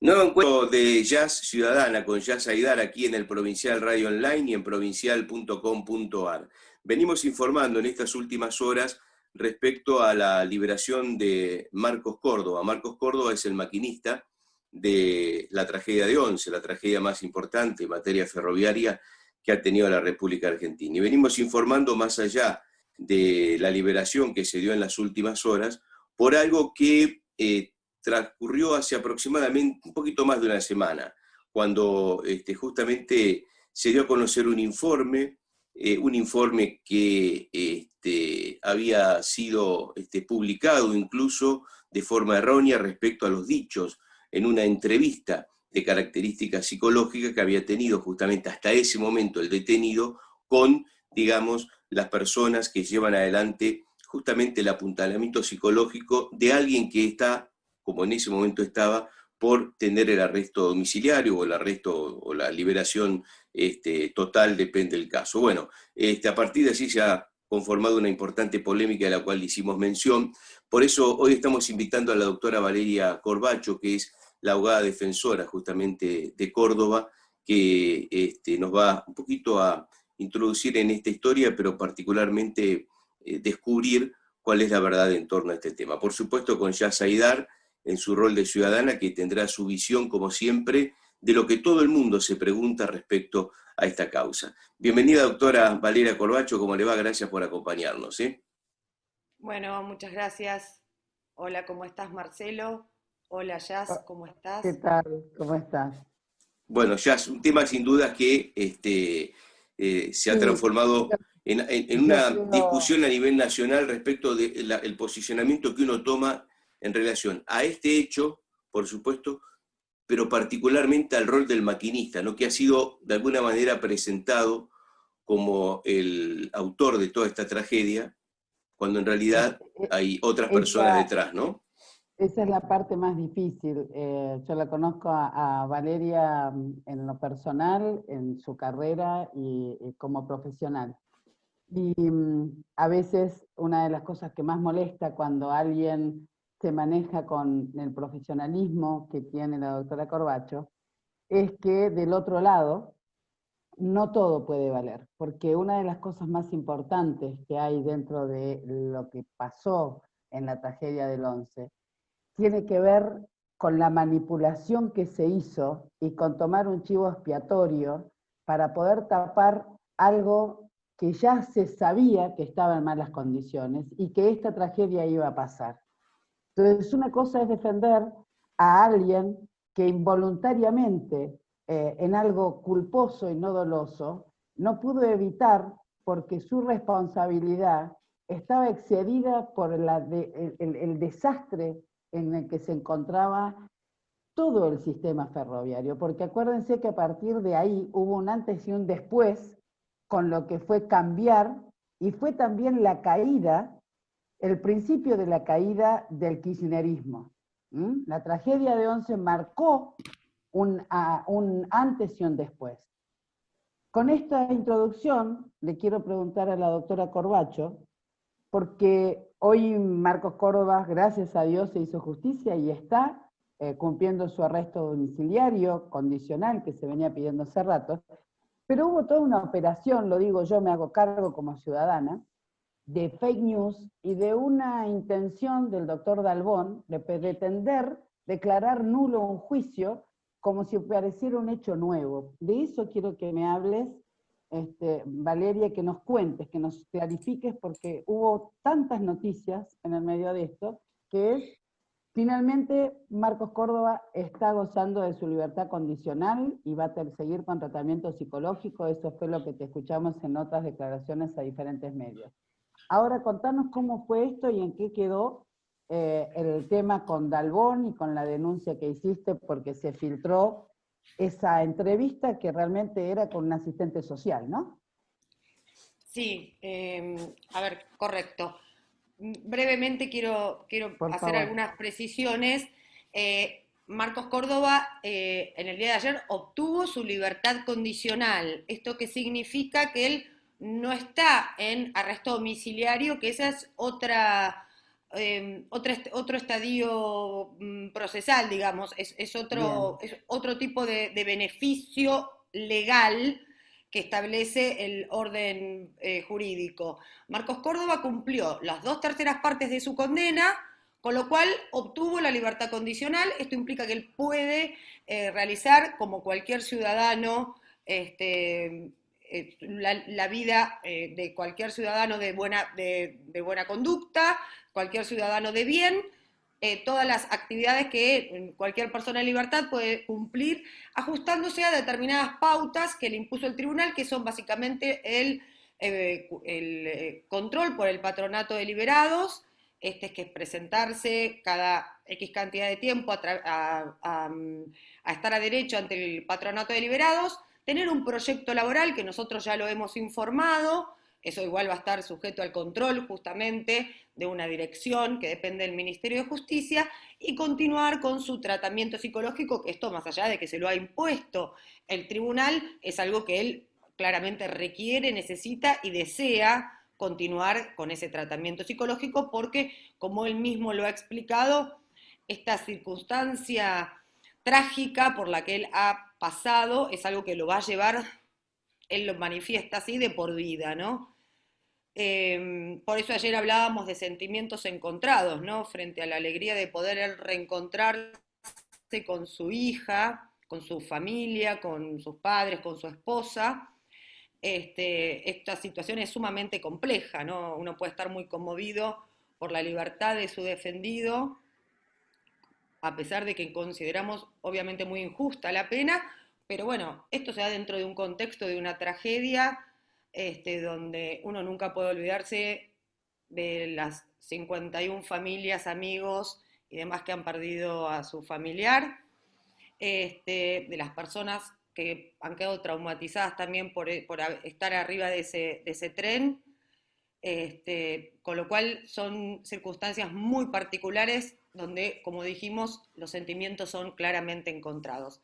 Nuevo encuentro de Jazz Ciudadana con Jazz Aidar aquí en el Provincial Radio Online y en provincial.com.ar. Venimos informando en estas últimas horas respecto a la liberación de Marcos Córdoba. Marcos Córdoba es el maquinista de la tragedia de Once, la tragedia más importante en materia ferroviaria que ha tenido la República Argentina. Y venimos informando más allá de la liberación que se dio en las últimas horas por algo que transcurrió hace aproximadamente un poquito más de una semana, cuando justamente se dio a conocer un informe que había sido publicado incluso de forma errónea respecto a los dichos en una entrevista de características psicológicas que había tenido justamente hasta ese momento el detenido con, digamos, las personas que llevan adelante justamente el apuntalamiento psicológico de alguien que está, como en ese momento estaba, por tener el arresto domiciliario o el arresto o la liberación total, depende del caso. Bueno, a partir de allí se ha conformado una importante polémica de la cual hicimos mención. Por eso hoy estamos invitando a la doctora Valeria Corbacho, que es la abogada defensora justamente de Córdoba, que nos va un poquito a introducir en esta historia, pero particularmente descubrir cuál es la verdad en torno a este tema. Por supuesto, con Jazz Aidar, en su rol de ciudadana, que tendrá su visión, como siempre, de lo que todo el mundo se pregunta respecto a esta causa. Bienvenida, doctora Valeria Corbacho, ¿cómo le va? Gracias por acompañarnos. Bueno, muchas gracias. Hola, ¿cómo estás, Marcelo? Hola, Jazz, ¿cómo ¿Qué estás? tal? ¿Cómo estás? Bueno, ya es un tema sin duda que se ha Sí, transformado en yo una creo, discusión a nivel nacional respecto del posicionamiento que uno toma en relación a este hecho, por supuesto, pero particularmente al rol del maquinista, ¿no? Que ha sido de alguna manera presentado como el autor de toda esta tragedia, cuando en es- realidad e- hay otras personas esa, detrás, ¿no? esa es la parte más difícil. Yo la conozco a Valeria en lo personal, en su carrera y como profesional. Y a veces una de las cosas que más molesta cuando alguien se maneja con el profesionalismo que tiene la doctora Corbacho es que del otro lado no todo puede valer, porque una de las cosas más importantes que hay dentro de lo que pasó en la tragedia del 11 tiene que ver con la manipulación que se hizo y con tomar un chivo expiatorio para poder tapar algo que ya se sabía que estaba en malas condiciones y que esta tragedia iba a pasar. Entonces, una cosa es defender a alguien que involuntariamente, en algo culposo y no doloso, no pudo evitar porque su responsabilidad estaba excedida por el desastre en el que se encontraba todo el sistema ferroviario, porque acuérdense que a partir de ahí hubo un antes y un después con lo que fue cambiar y fue también la caída, el principio de la caída del kirchnerismo. La tragedia de Once marcó un antes y un después. Con esta introducción le quiero preguntar a la doctora Corbacho, porque hoy Marcos Córdoba, gracias a Dios, se hizo justicia y está cumpliendo su arresto domiciliario condicional que se venía pidiendo hace rato, pero hubo toda una operación, lo digo yo, me hago cargo como ciudadana, de fake news y de una intención del doctor Dalbón de pretender declarar nulo un juicio como si pareciera un hecho nuevo. De eso quiero que me hables, Valeria, que nos cuentes, que nos clarifiques, porque hubo tantas noticias en el medio de esto, que es, finalmente, Marcos Córdoba está gozando de su libertad condicional y va a seguir con tratamiento psicológico. Eso fue lo que te escuchamos en otras declaraciones a diferentes medios. Ahora contanos cómo fue esto y en qué quedó el tema con Dalbón y con la denuncia que hiciste, porque se filtró esa entrevista que realmente era con un asistente social, ¿no? Sí, a ver, correcto. Brevemente quiero Por hacer favor. algunas precisiones. Marcos Córdoba en el día de ayer obtuvo su libertad condicional. ¿Esto qué significa? Que él no está en arresto domiciliario, que esa es otro estadio procesal, digamos, es otro tipo de beneficio legal que establece el orden jurídico. Marcos Córdoba cumplió las 2/3 partes de su condena, con lo cual obtuvo la libertad condicional. Esto implica que él puede realizar, como cualquier ciudadano, la vida de cualquier ciudadano de buena conducta, cualquier ciudadano de bien, todas las actividades que cualquier persona en libertad puede cumplir, ajustándose a determinadas pautas que le impuso el tribunal, que son básicamente el control por el patronato de liberados, que es presentarse cada X cantidad de tiempo a estar a derecho ante el patronato de liberados, tener un proyecto laboral que nosotros ya lo hemos informado. Eso igual va a estar sujeto al control justamente de una dirección que depende del Ministerio de Justicia, y continuar con su tratamiento psicológico, que esto, más allá de que se lo ha impuesto el tribunal, es algo que él claramente requiere, necesita y desea continuar con ese tratamiento psicológico, porque, como él mismo lo ha explicado, esta circunstancia trágica por la que él ha pasado es algo que lo va a llevar, él lo manifiesta así, de por vida, ¿no? Por eso ayer hablábamos de sentimientos encontrados, ¿no? Frente a la alegría de poder él reencontrarse con su hija, con su familia, con sus padres, con su esposa. Esta situación es sumamente compleja, ¿no? Uno puede estar muy conmovido por la libertad de su defendido, a pesar de que consideramos obviamente muy injusta la pena, pero bueno, esto se da dentro de un contexto de una tragedia, donde uno nunca puede olvidarse de las 51 familias, amigos y demás que han perdido a su familiar, de las personas que han quedado traumatizadas también por estar arriba de ese tren, con lo cual son circunstancias muy particulares donde, como dijimos, los sentimientos son claramente encontrados.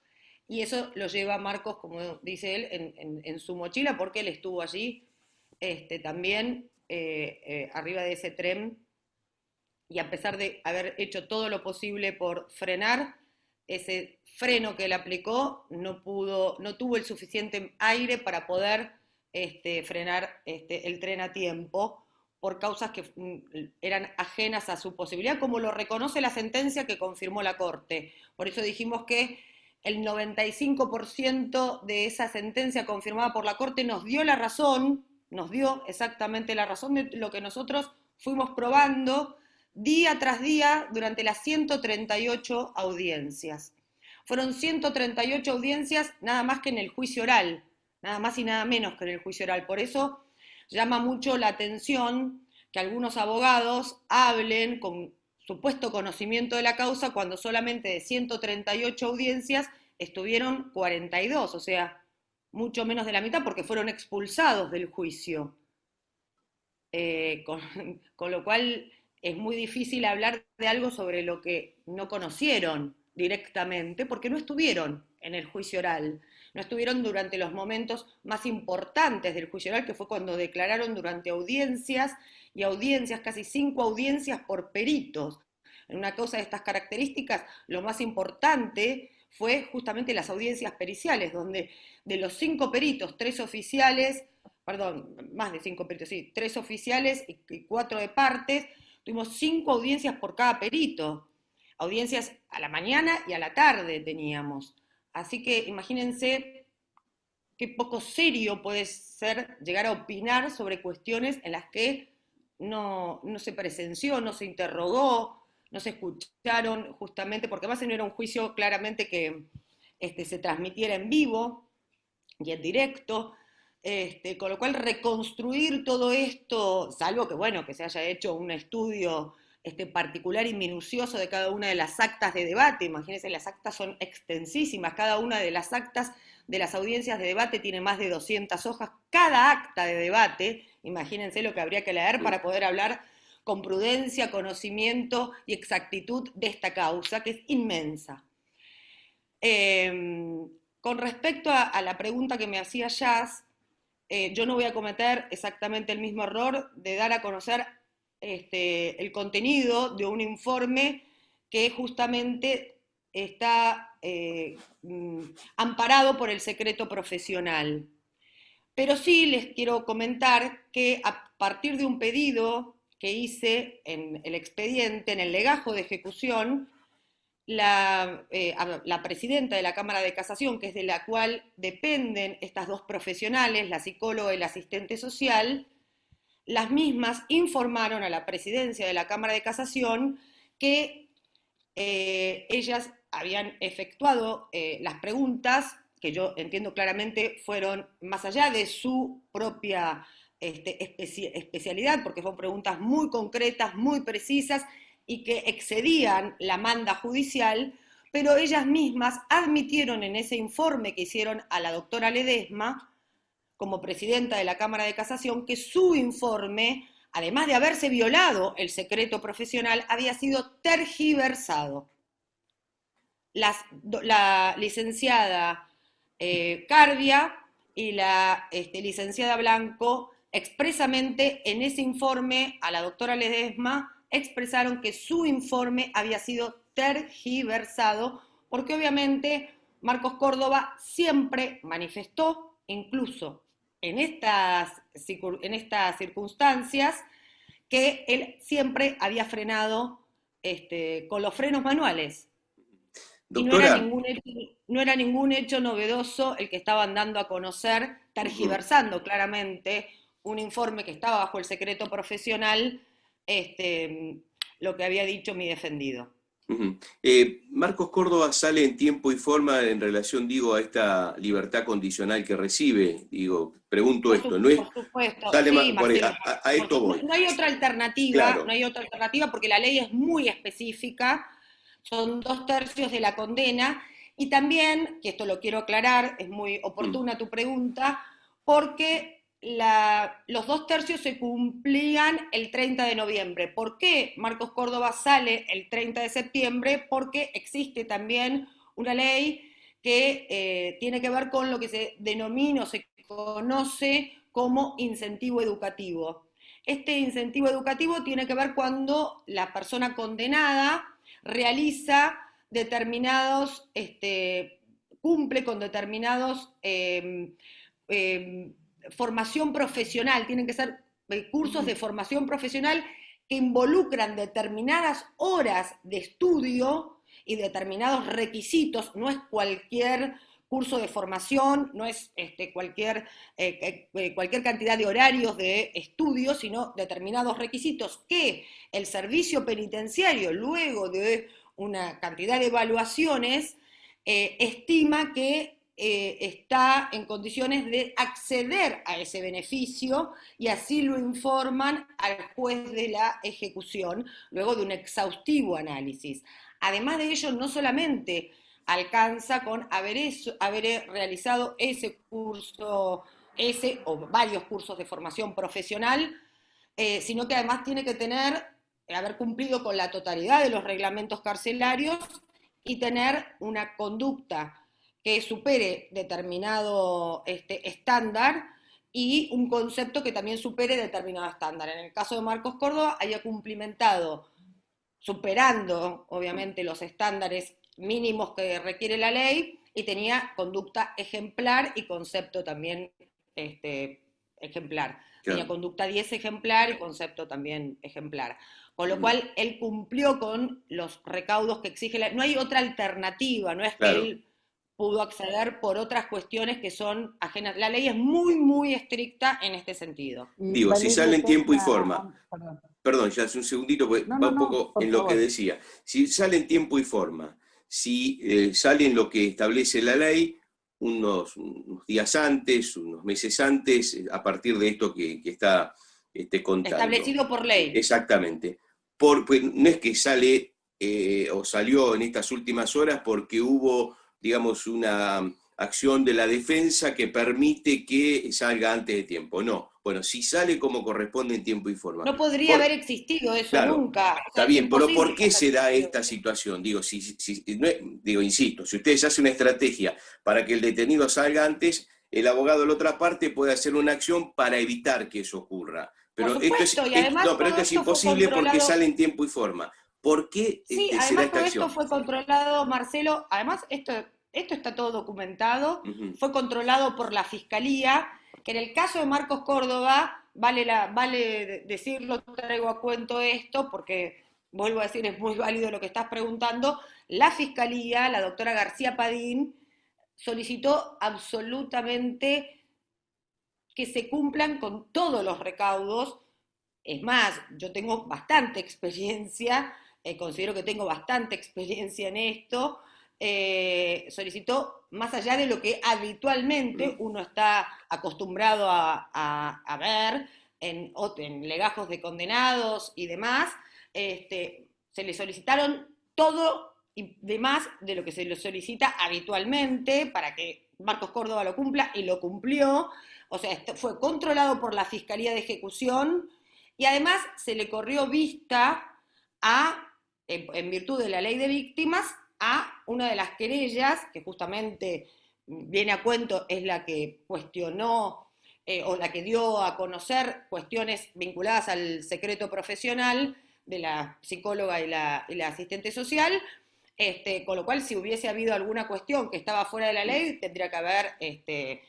Y eso lo lleva Marcos, como dice él, en su mochila, porque él estuvo allí también arriba de ese tren, y a pesar de haber hecho todo lo posible por frenar, ese freno que él aplicó no tuvo el suficiente aire para poder frenar el tren a tiempo, por causas que eran ajenas a su posibilidad, como lo reconoce la sentencia que confirmó la Corte. Por eso dijimos que el 95% de esa sentencia confirmada por la Corte nos dio la razón, nos dio exactamente la razón de lo que nosotros fuimos probando día tras día durante las 138 audiencias. Fueron 138 audiencias nada más que en el juicio oral, nada más y nada menos que en el juicio oral. Por eso llama mucho la atención que algunos abogados hablen con supuesto conocimiento de la causa cuando solamente de 138 audiencias estuvieron 42, o sea, mucho menos de la mitad, porque fueron expulsados del juicio. Con lo cual es muy difícil hablar de algo sobre lo que no conocieron directamente, porque no estuvieron en el juicio oral, no estuvieron durante los momentos más importantes del juicio oral, que fue cuando declararon durante audiencias y audiencias, casi 5 audiencias por peritos. En una causa de estas características, lo más importante fue justamente las audiencias periciales, donde de los 5 peritos, 3 oficiales, perdón, más de 5 peritos, sí, 3 oficiales y 4 de partes, tuvimos 5 audiencias por cada perito. Audiencias a la mañana y a la tarde teníamos. Así que imagínense qué poco serio puede ser llegar a opinar sobre cuestiones en las que no se presenció, no se interrogó, no se escucharon justamente, porque además no era un juicio claramente que se transmitiera en vivo y en directo, con lo cual reconstruir todo esto, salvo que, bueno, que se haya hecho un estudio particular y minucioso de cada una de las actas de debate. Imagínense, las actas son extensísimas, cada una de las actas de las audiencias de debate tiene más de 200 hojas, cada acta de debate, imagínense lo que habría que leer para poder hablar con prudencia, conocimiento y exactitud de esta causa, que es inmensa. Con respecto a la pregunta que me hacía Jazz, yo no voy a cometer exactamente el mismo error de dar a conocer el contenido de un informe que justamente está amparado por el secreto profesional. Pero sí les quiero comentar que a partir de un pedido que hice en el expediente, en el legajo de ejecución, la presidenta de la Cámara de Casación, que es de la cual dependen estas dos profesionales, la psicóloga y la asistente social, las mismas informaron a la presidencia de la Cámara de Casación que ellas habían efectuado las preguntas, que yo entiendo claramente fueron más allá de su propia especialidad, porque fueron preguntas muy concretas, muy precisas, y que excedían la manda judicial, pero ellas mismas admitieron en ese informe que hicieron a la doctora Ledesma, como presidenta de la Cámara de Casación, que su informe, además de haberse violado el secreto profesional, había sido tergiversado. La licenciada Cardia y la licenciada Blanco expresamente en ese informe a la doctora Ledesma expresaron que su informe había sido tergiversado, porque obviamente Marcos Córdoba siempre manifestó, incluso en estas circunstancias, que él siempre había frenado con los frenos manuales. Doctora, Y no era ningún hecho novedoso el que estaban dando a conocer, tergiversando claramente un informe que estaba bajo el secreto profesional, lo que había dicho mi defendido. Marcos Córdoba sale en tiempo y forma en relación, digo, a esta libertad condicional que recibe. Digo, pregunto esto, ¿no es? Por supuesto, Sale sí, Marcelo, Marcelo. a esto voy. No hay otra alternativa, Claro. no hay otra alternativa porque la ley es muy específica, son 2/3 de la condena, y también, que esto lo quiero aclarar, es muy oportuna tu pregunta, porque los 2/3 se cumplían el 30 de noviembre. ¿Por qué Marcos Córdoba sale el 30 de septiembre? Porque existe también una ley que tiene que ver con lo que se denomina o se conoce como incentivo educativo. Este incentivo educativo tiene que ver cuando la persona condenada realiza determinados, cumple con determinados formación profesional, tienen que ser cursos de formación profesional que involucran determinadas horas de estudio y determinados requisitos, no es cualquier curso de formación, no es cualquier cantidad de horarios de estudio, sino determinados requisitos que el servicio penitenciario, luego de una cantidad de evaluaciones, estima que está en condiciones de acceder a ese beneficio, y así lo informan al juez de la ejecución, luego de un exhaustivo análisis. Además de ello, no solamente alcanza con haber realizado ese curso, o varios cursos de formación profesional, sino que además tiene que haber cumplido con la totalidad de los reglamentos carcelarios y tener una conducta que supere determinado estándar y un concepto que también supere determinado estándar. En el caso de Marcos Córdoba, haya cumplimentado, superando obviamente los estándares mínimos que requiere la ley, y tenía conducta ejemplar y concepto también ejemplar. Claro. Tenía conducta 10 ejemplar y concepto también ejemplar. Con lo cual, él cumplió con los recaudos que exige la ley. No hay otra alternativa, no es que él pudo acceder por otras cuestiones que son ajenas. La ley es muy, muy estricta en este sentido. Digo, si sale en tiempo y forma. Perdón, ya hace un segundito, porque va un poco en lo que decía. Si sale en tiempo y forma, si sale en lo que establece la ley, unos días antes, unos meses antes, a partir de esto que está contando. Establecido por ley. Exactamente. Pues no es que sale o salió en estas últimas horas porque hubo, digamos, una acción de la defensa que permite que salga antes de tiempo. No. Bueno, si sale como corresponde en tiempo y forma. No podría haber existido eso, claro, nunca. Está bien, pero ¿por qué se da esta situación? Digo, insisto, si ustedes hacen una estrategia para que el detenido salga antes, el abogado de la otra parte puede hacer una acción para evitar que eso ocurra. Pero Por esto es, supuesto, y además no, pero todo esto es esto fue imposible porque controlado. sale en tiempo y forma. ¿Por qué Sí, se da además esta todo esto acción? fue controlado, Marcelo, además esto está todo documentado, Ujú. fue controlado por la Fiscalía, que en el caso de Marcos Córdoba, vale decirlo, traigo a cuento esto, porque vuelvo a decir, es muy válido lo que estás preguntando, la Fiscalía, la doctora García Padín, solicitó absolutamente que se cumplan con todos los recaudos. Es más, yo tengo bastante experiencia, considero que tengo bastante experiencia en esto. Solicitó, más allá de lo que habitualmente uno está acostumbrado a ver en legajos de condenados y demás, se le solicitaron todo y demás de lo que se le solicita habitualmente para que Marcos Córdoba lo cumpla, y lo cumplió. O sea, esto fue controlado por la Fiscalía de Ejecución, y además se le corrió vista en virtud de la ley de víctimas, a una de las querellas, que justamente viene a cuento, es la que cuestionó o la que dio a conocer cuestiones vinculadas al secreto profesional de la psicóloga y la asistente social. Con lo cual, si hubiese habido alguna cuestión que estaba fuera de la ley, tendría que haber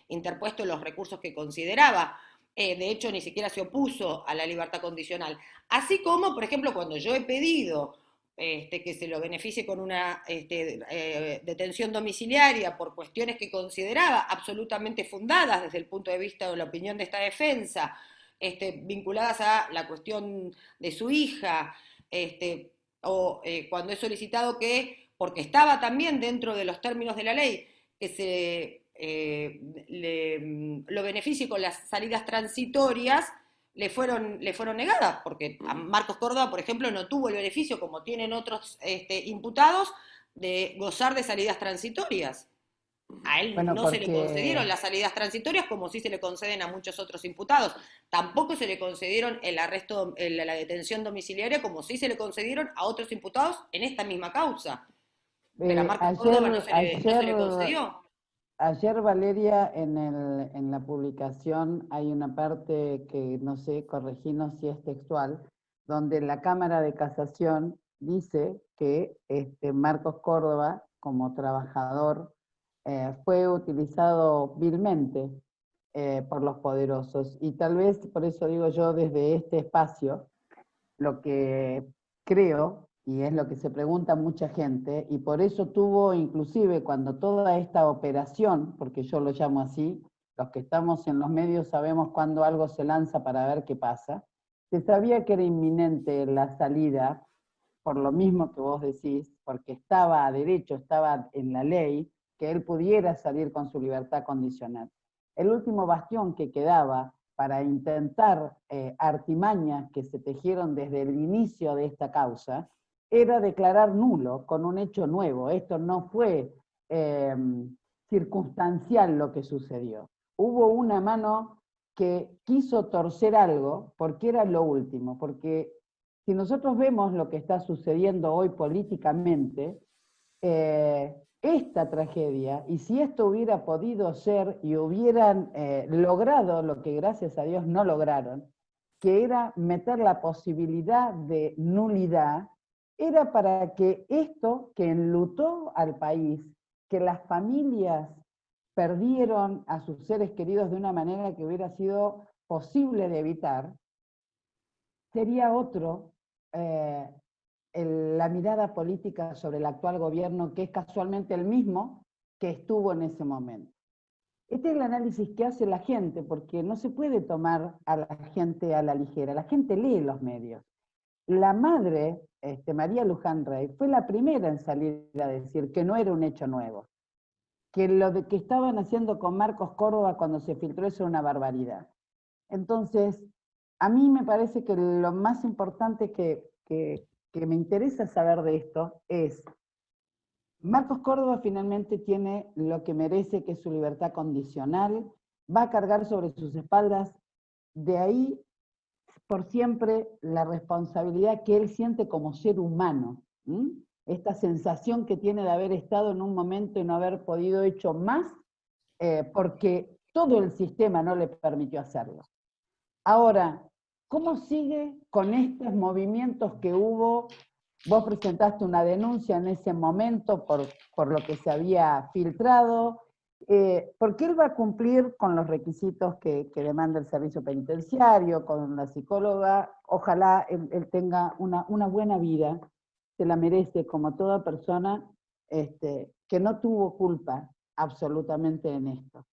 interpuesto los recursos que consideraba. De hecho, ni siquiera se opuso a la libertad condicional. Así como, por ejemplo, cuando yo he pedido que se lo beneficie con una detención domiciliaria por cuestiones que consideraba absolutamente fundadas desde el punto de vista de la opinión de esta defensa, vinculadas a la cuestión de su hija, cuando he solicitado que, porque estaba también dentro de los términos de la ley, que se lo beneficie con las salidas transitorias, le fueron negadas, porque a Marcos Córdoba, por ejemplo, no tuvo el beneficio, como tienen otros imputados, de gozar de salidas transitorias. A él Bueno, no se le porque concedieron las salidas transitorias como sí se le conceden a muchos otros imputados. Tampoco se le concedieron el arresto, la detención domiciliaria como sí se le concedieron a otros imputados en esta misma causa. Pero a Marcos Córdoba no se le concedió. ayer, Valeria, en la publicación hay una parte que, no sé, correginos si es textual, donde la Cámara de Casación dice que Marcos Córdoba, como trabajador, fue utilizado vilmente por los poderosos. Y tal vez, por eso digo yo, desde este espacio, lo que creo, y es lo que se pregunta mucha gente, y por eso tuvo inclusive cuando toda esta operación, porque yo lo llamo así, los que estamos en los medios sabemos cuando algo se lanza para ver qué pasa, se sabía que era inminente la salida, por lo mismo que vos decís, porque estaba a derecho, estaba en la ley, que él pudiera salir con su libertad condicional. El último bastión que quedaba para intentar artimañas que se tejieron desde el inicio de esta causa, era declarar nulo con un hecho nuevo. Esto no fue circunstancial lo que sucedió. Hubo una mano que quiso torcer algo porque era lo último, porque si nosotros vemos lo que está sucediendo hoy políticamente, esta tragedia, y si esto hubiera podido ser y hubieran logrado lo que gracias a Dios no lograron, que era meter la posibilidad de nulidad, era para que esto que enlutó al país, que las familias perdieron a sus seres queridos de una manera que hubiera sido posible de evitar, sería otro la mirada política sobre el actual gobierno, que es casualmente el mismo que estuvo en ese momento. Este es el análisis que hace la gente, porque no se puede tomar a la gente a la ligera. La gente lee los medios. La madre, María Luján Rey, fue la primera en salir a decir que no era un hecho nuevo, que lo que estaban haciendo con Marcos Córdoba cuando se filtró eso era una barbaridad. Entonces, a mí me parece que lo más importante que me interesa saber de esto es, Marcos Córdoba finalmente tiene lo que merece, que es su libertad condicional, va a cargar sobre sus espaldas, de ahí por siempre la responsabilidad que él siente como ser humano, esta sensación que tiene de haber estado en un momento y no haber podido hecho más, porque todo el sistema no le permitió hacerlo. Ahora, ¿Cómo sigue con estos movimientos que hubo? Vos presentaste una denuncia en ese momento por lo que se había filtrado, porque él va a cumplir con los requisitos que demanda el servicio penitenciario, con la psicóloga. Ojalá él tenga una buena vida, se la merece como toda persona que no tuvo culpa absolutamente en esto.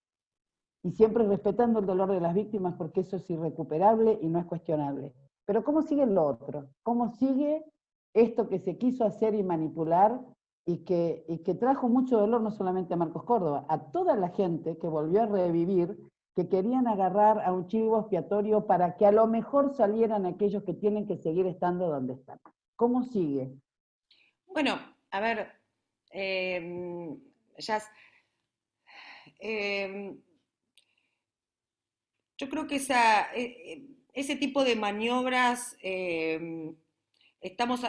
Y siempre respetando el dolor de las víctimas, porque eso es irrecuperable y no es cuestionable. Pero ¿cómo sigue lo otro? ¿Cómo sigue esto que se quiso hacer y manipular y que trajo mucho dolor no solamente a Marcos Córdoba, a toda la gente que volvió a revivir, que querían agarrar a un chivo expiatorio para que a lo mejor salieran aquellos que tienen que seguir estando donde están? ¿Cómo sigue? Bueno, a ver, Jazz, yo creo que ese tipo de maniobras, estamos,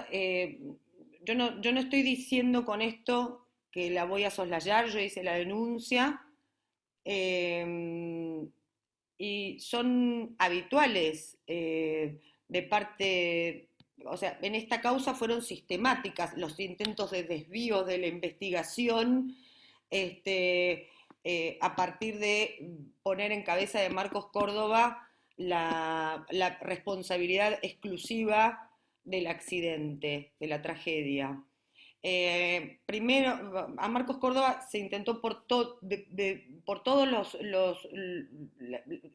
yo no estoy diciendo con esto que la voy a soslayar, yo hice la denuncia, y son habituales de parte, o sea, en esta causa fueron sistemáticas los intentos de desvío de la investigación, a partir de poner en cabeza de Marcos Córdoba la responsabilidad exclusiva del accidente, de la tragedia. Primero, a Marcos Córdoba se intentó por todos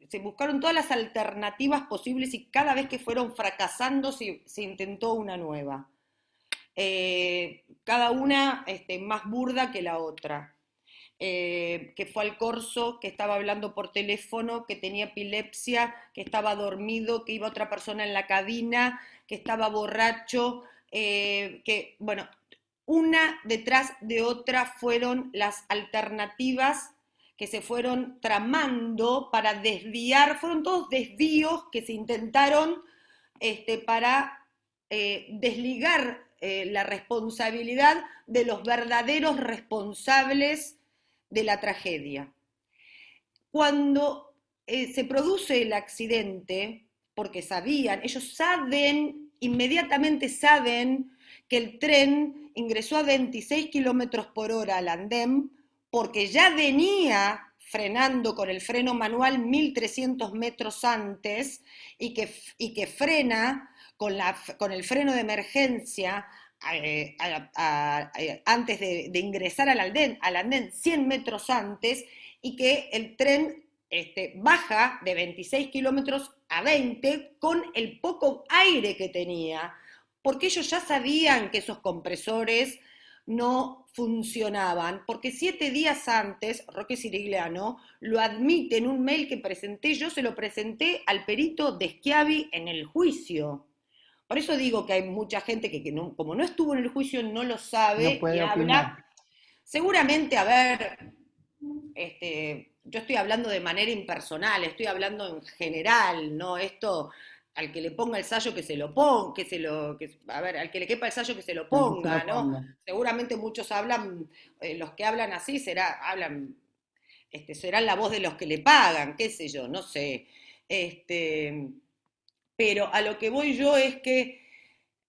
se buscaron todas las alternativas posibles y cada vez que fueron fracasando se intentó una nueva. Cada una más burda que la otra. Que fue al corso, que estaba hablando por teléfono, que tenía epilepsia, que estaba dormido, que iba otra persona en la cabina, que estaba borracho, que, bueno, una detrás de otra fueron las alternativas que se fueron tramando para desviar, fueron todos desvíos que se intentaron para desligar la responsabilidad de los verdaderos responsables de la tragedia. Cuando se produce el accidente, porque sabían, ellos saben, inmediatamente saben que el tren ingresó a 26 kilómetros por hora al andén, porque ya venía frenando con el freno manual 1300 metros antes y que frena con el freno de emergencia antes de ingresar al andén 100 metros antes, y que el tren baja de 26 kilómetros a 20 con el poco aire que tenía, porque ellos ya sabían que esos compresores no funcionaban, porque 7 días antes, Roque Sirigliano lo admite en un mail que presenté, yo se lo presenté al perito de Schiavi en el juicio. Por eso digo que hay mucha gente que no, como no estuvo en el juicio, no lo sabe No y habla. opinar. Seguramente, a ver, yo estoy hablando de manera impersonal, estoy hablando en general, ¿no? Esto, al que le ponga el sallo que se lo ponga, a ver, al que le quepa el sallo que se lo ponga, ¿no? Seguramente muchos hablan, los que hablan así serán la voz de los que le pagan, qué sé yo, no sé. Pero a lo que voy yo es que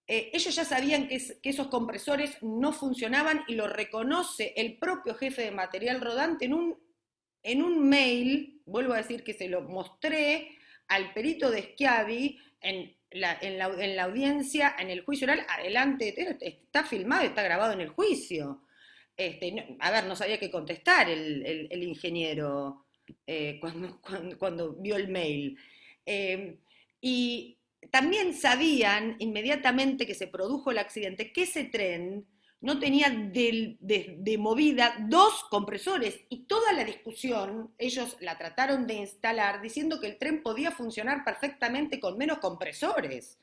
ellos ya sabían que esos compresores no funcionaban y lo reconoce el propio jefe de material rodante en un mail, vuelvo a decir que se lo mostré al perito de Schiavi en la audiencia, en el juicio oral, adelante, está filmado, está grabado en el juicio. A ver, no sabía qué contestar el ingeniero cuando vio el mail. Y también sabían inmediatamente que se produjo el accidente que ese tren no tenía de movida 2 compresores, y toda la discusión ellos la trataron de instalar diciendo que el tren podía funcionar perfectamente con menos compresores.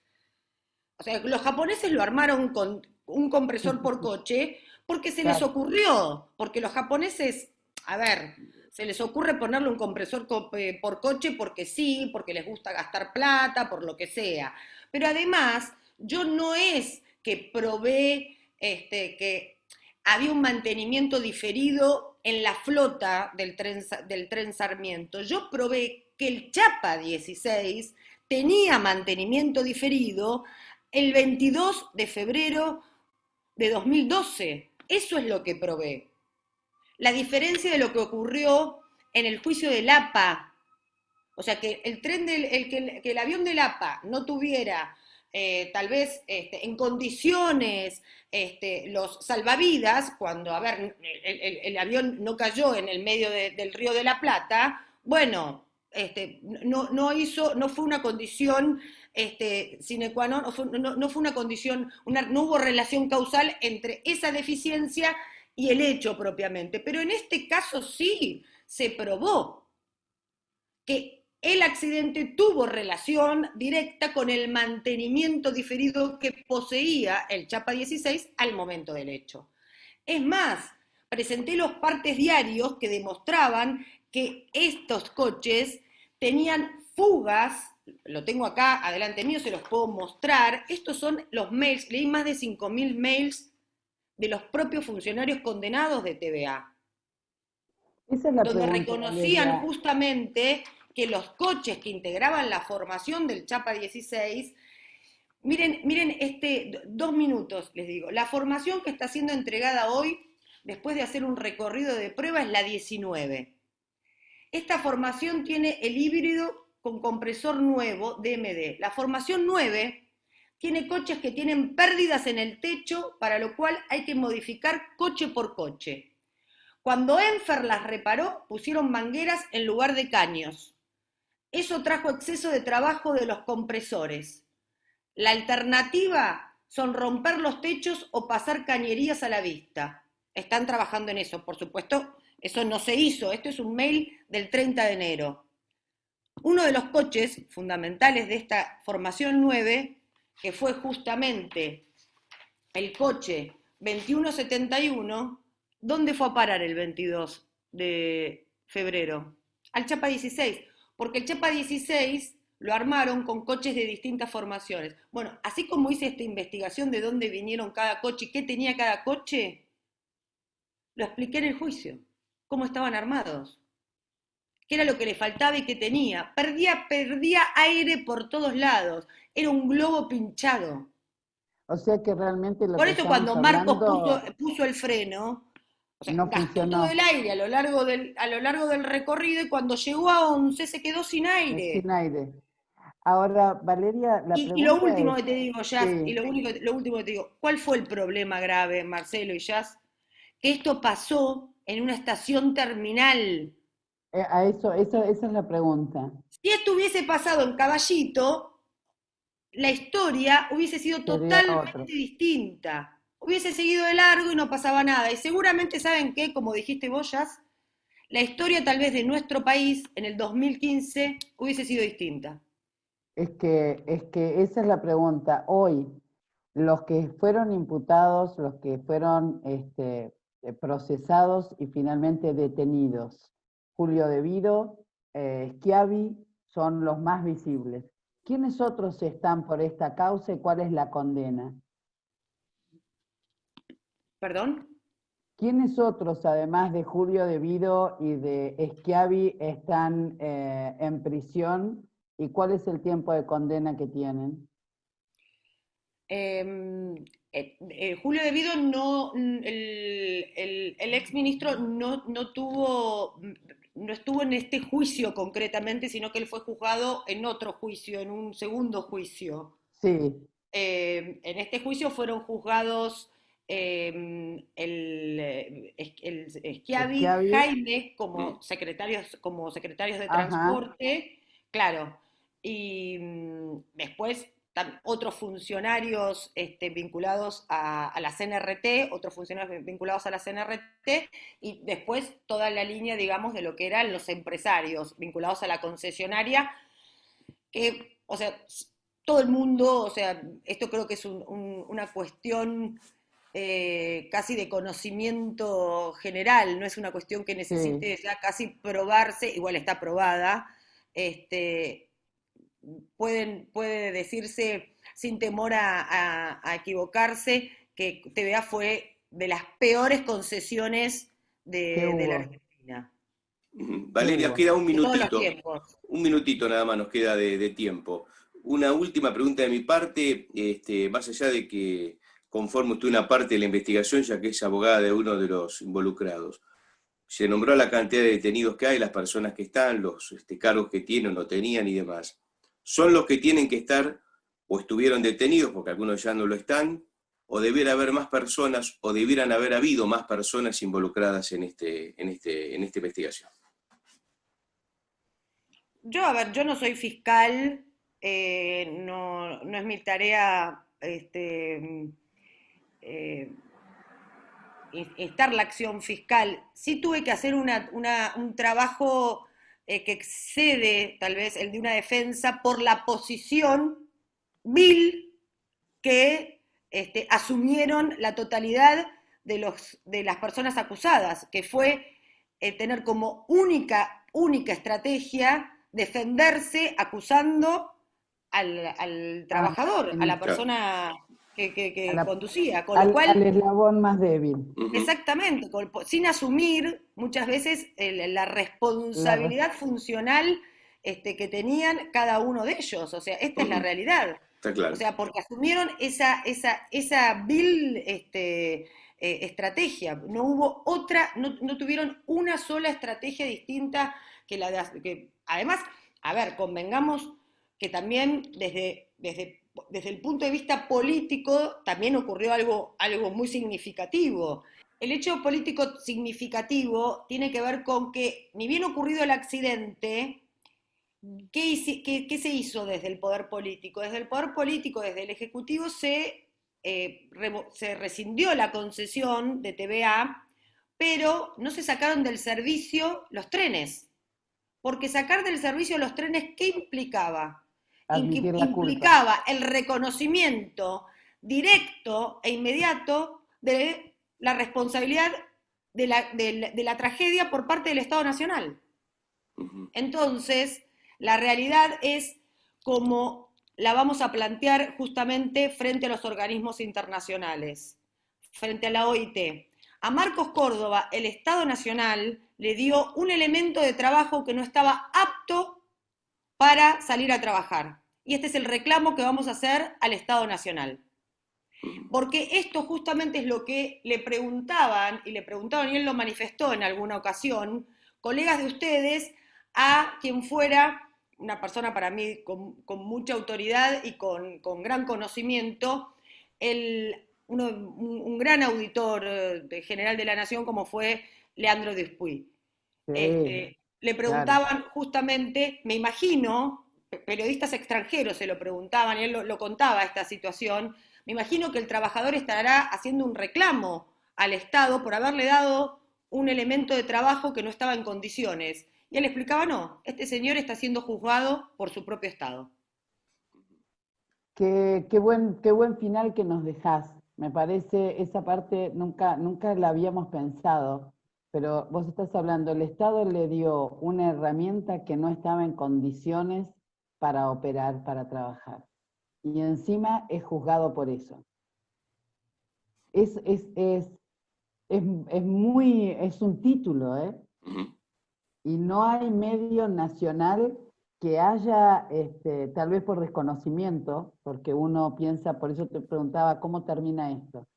O sea, los japoneses lo armaron con un compresor por coche porque se les ocurrió, porque los japoneses, a ver, se les ocurre ponerle un compresor por coche porque sí, porque les gusta gastar plata, por lo que sea. Pero además, yo no es que probé que había un mantenimiento diferido en la flota del tren Sarmiento. Yo probé que el Chapa 16 tenía mantenimiento diferido el 22 de febrero de 2012. Eso es lo que probé. La diferencia de lo que ocurrió en el juicio del APA. O sea, que el tren que el avión del APA no tuviera tal vez en condiciones los salvavidas, cuando, a ver, el avión no cayó en el medio del Río de la Plata, bueno, no fue una condición sine qua non, no fue una condición, no hubo relación causal entre esa deficiencia y el hecho propiamente. Pero en este caso sí se probó que el accidente tuvo relación directa con el mantenimiento diferido que poseía el Chapa 16 al momento del hecho. Es más, presenté los partes diarios que demostraban que estos coches tenían fugas, lo tengo acá adelante mío, se los puedo mostrar. Estos son los mails, leí más de 5.000 mails de los propios funcionarios condenados de TVA, Esa es la donde pregunta, reconocían Valeria. justamente que los coches que integraban la formación del Chapa 16, miren 2 minutos les digo, la formación que está siendo entregada hoy, después de hacer un recorrido de prueba, es la 19. Esta formación tiene el híbrido con compresor nuevo DMD. La formación 9 tiene coches que tienen pérdidas en el techo, para lo cual hay que modificar coche por coche. Cuando Enfer las reparó, pusieron mangueras en lugar de caños. Eso trajo exceso de trabajo de los compresores. La alternativa son romper los techos o pasar cañerías a la vista. Están trabajando en eso, por supuesto, eso no se hizo. Esto es un mail del 30 de enero. Uno de los coches fundamentales de esta formación 9, que fue justamente el coche 2171, ¿dónde fue a parar el 22 de febrero? Al Chapa 16. Porque el Chapa 16 lo armaron con coches de distintas formaciones. Bueno, así como hice esta investigación de dónde vinieron cada coche y qué tenía cada coche, lo expliqué en el juicio, cómo estaban armados, qué era lo que le faltaba y qué tenía. Perdía aire por todos lados, era un globo pinchado. O sea que realmente lo Por que eso estamos cuando Marcos hablando puso el freno, o sea, no gastó funcionó. todo el aire a lo largo del recorrido, y cuando llegó a 11 se quedó sin aire. Sin aire. Ahora, Valeria, la Y lo pregunta último es, que te digo, Jazz, sí, y lo último que te digo, ¿cuál fue el problema grave, Marcelo y Jazz? Que esto pasó en una estación terminal. esa es la pregunta. Si esto hubiese pasado en Caballito, la historia hubiese sido Sería totalmente otro. distinta. Hubiese seguido de largo y no pasaba nada. Y seguramente, ¿saben qué? Como dijiste vos, Jazz, la historia tal vez de nuestro país en el 2015 hubiese sido distinta. Es que esa es la pregunta. Hoy, los que fueron imputados, los que fueron procesados y finalmente detenidos, Julio De Vido, Schiavi, son los más visibles. ¿Quiénes otros están por esta causa y cuál es la condena? ¿Perdón? ¿Quiénes otros, además de Julio De Vido y de Schiavi, están en prisión y cuál es el tiempo de condena que tienen? Julio De Vido no, el exministro no estuvo en este juicio concretamente, sino que él fue juzgado en otro juicio, en un segundo juicio. Sí. En este juicio fueron juzgados Schiavi, Jaime como secretarios de transporte, claro, y después otros funcionarios vinculados a la CNRT, otros funcionarios vinculados a la CNRT, y después toda la línea, digamos, de lo que eran los empresarios vinculados a la concesionaria, que, o sea, todo el mundo, o sea, esto creo que es una cuestión casi de conocimiento general, no es una cuestión que necesite ya casi probarse, igual está probada, puede decirse sin temor a equivocarse que TVA fue de las peores concesiones de la Argentina. Valeria, queda un minutito nada más nos queda de tiempo. Una última pregunta de mi parte, más allá de que conforme usted una parte de la investigación, ya que es abogada de uno de los involucrados. Se nombró la cantidad de detenidos que hay, las personas que están, los cargos que tienen o no tenían y demás. ¿Son los que tienen que estar o estuvieron detenidos, porque algunos ya no lo están, o debiera haber más personas, o debieran haber habido más personas involucradas en esta investigación? Yo, a ver, yo no soy fiscal, no es mi tarea eh, instar la acción fiscal. Sí tuve que hacer un trabajo que excede tal vez el de una defensa por la posición vil que asumieron la totalidad de las personas acusadas, que fue tener como única estrategia defenderse acusando al trabajador, a la persona que conducía, con lo cual... Al eslabón más débil. Exactamente, sin asumir muchas veces la responsabilidad funcional que tenían cada uno de ellos. O sea, esta es la realidad. Está claro. O sea, porque asumieron esa vil estrategia. No hubo otra, no tuvieron una sola estrategia distinta que la de... Que, además, a ver, convengamos que también desde el punto de vista político también ocurrió algo muy significativo. El hecho político significativo tiene que ver con que, ni bien ocurrido el accidente, ¿qué se hizo desde el poder político? Desde el poder político, desde el Ejecutivo, se rescindió la concesión de TVA, pero no se sacaron del servicio los trenes. Porque sacar del servicio los trenes, ¿qué implicaba? Implicaba el reconocimiento directo e inmediato de la responsabilidad de la tragedia por parte del Estado Nacional. Entonces, la realidad es como la vamos a plantear justamente frente a los organismos internacionales, frente a la OIT. A Marcos Córdoba, el Estado Nacional le dio un elemento de trabajo que no estaba apto para salir a trabajar. Y este es el reclamo que vamos a hacer al Estado Nacional. Porque esto justamente es lo que le preguntaban, y él lo manifestó en alguna ocasión, colegas de ustedes, a quien fuera una persona para mí con mucha autoridad y con gran conocimiento, un gran auditor general de la Nación como fue Leandro Despuy. Sí, le preguntaban justamente, me imagino, periodistas extranjeros se lo preguntaban, y él lo contaba esta situación, me imagino que el trabajador estará haciendo un reclamo al Estado por haberle dado un elemento de trabajo que no estaba en condiciones. Y él explicaba, no, este señor está siendo juzgado por su propio Estado. Qué buen final que nos dejás. Me parece, esa parte nunca la habíamos pensado, pero vos estás hablando, el Estado le dio una herramienta que no estaba en condiciones para operar, para trabajar. Y encima es juzgado por eso. Es un título, ¿eh? Y no hay medio nacional que haya, tal vez por desconocimiento, porque uno piensa, por eso te preguntaba, ¿cómo termina esto?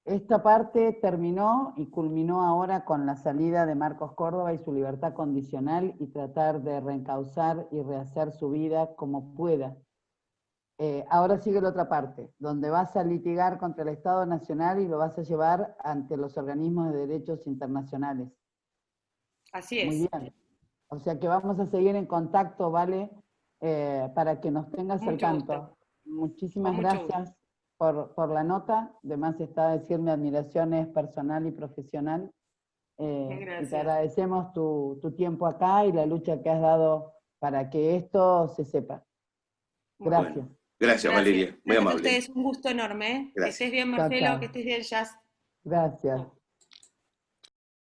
Esta parte terminó y culminó ahora con la salida de Marcos Córdoba y su libertad condicional y tratar de reencauzar y rehacer su vida como pueda. Ahora sigue la otra parte, donde vas a litigar contra el Estado Nacional y lo vas a llevar ante los organismos de derechos internacionales. Así es. Muy bien. O sea que vamos a seguir en contacto, ¿vale? Para que nos tengas al tanto. Muchísimas gracias por la nota. Además está decir mi admiración es personal y profesional. Y te agradecemos tu tiempo acá y la lucha que has dado para que esto se sepa. Gracias. Bueno, gracias, Valeria. Muy amable. Es un gusto enorme. Que estés bien, Marcelo, que estés bien, Jazz. Gracias.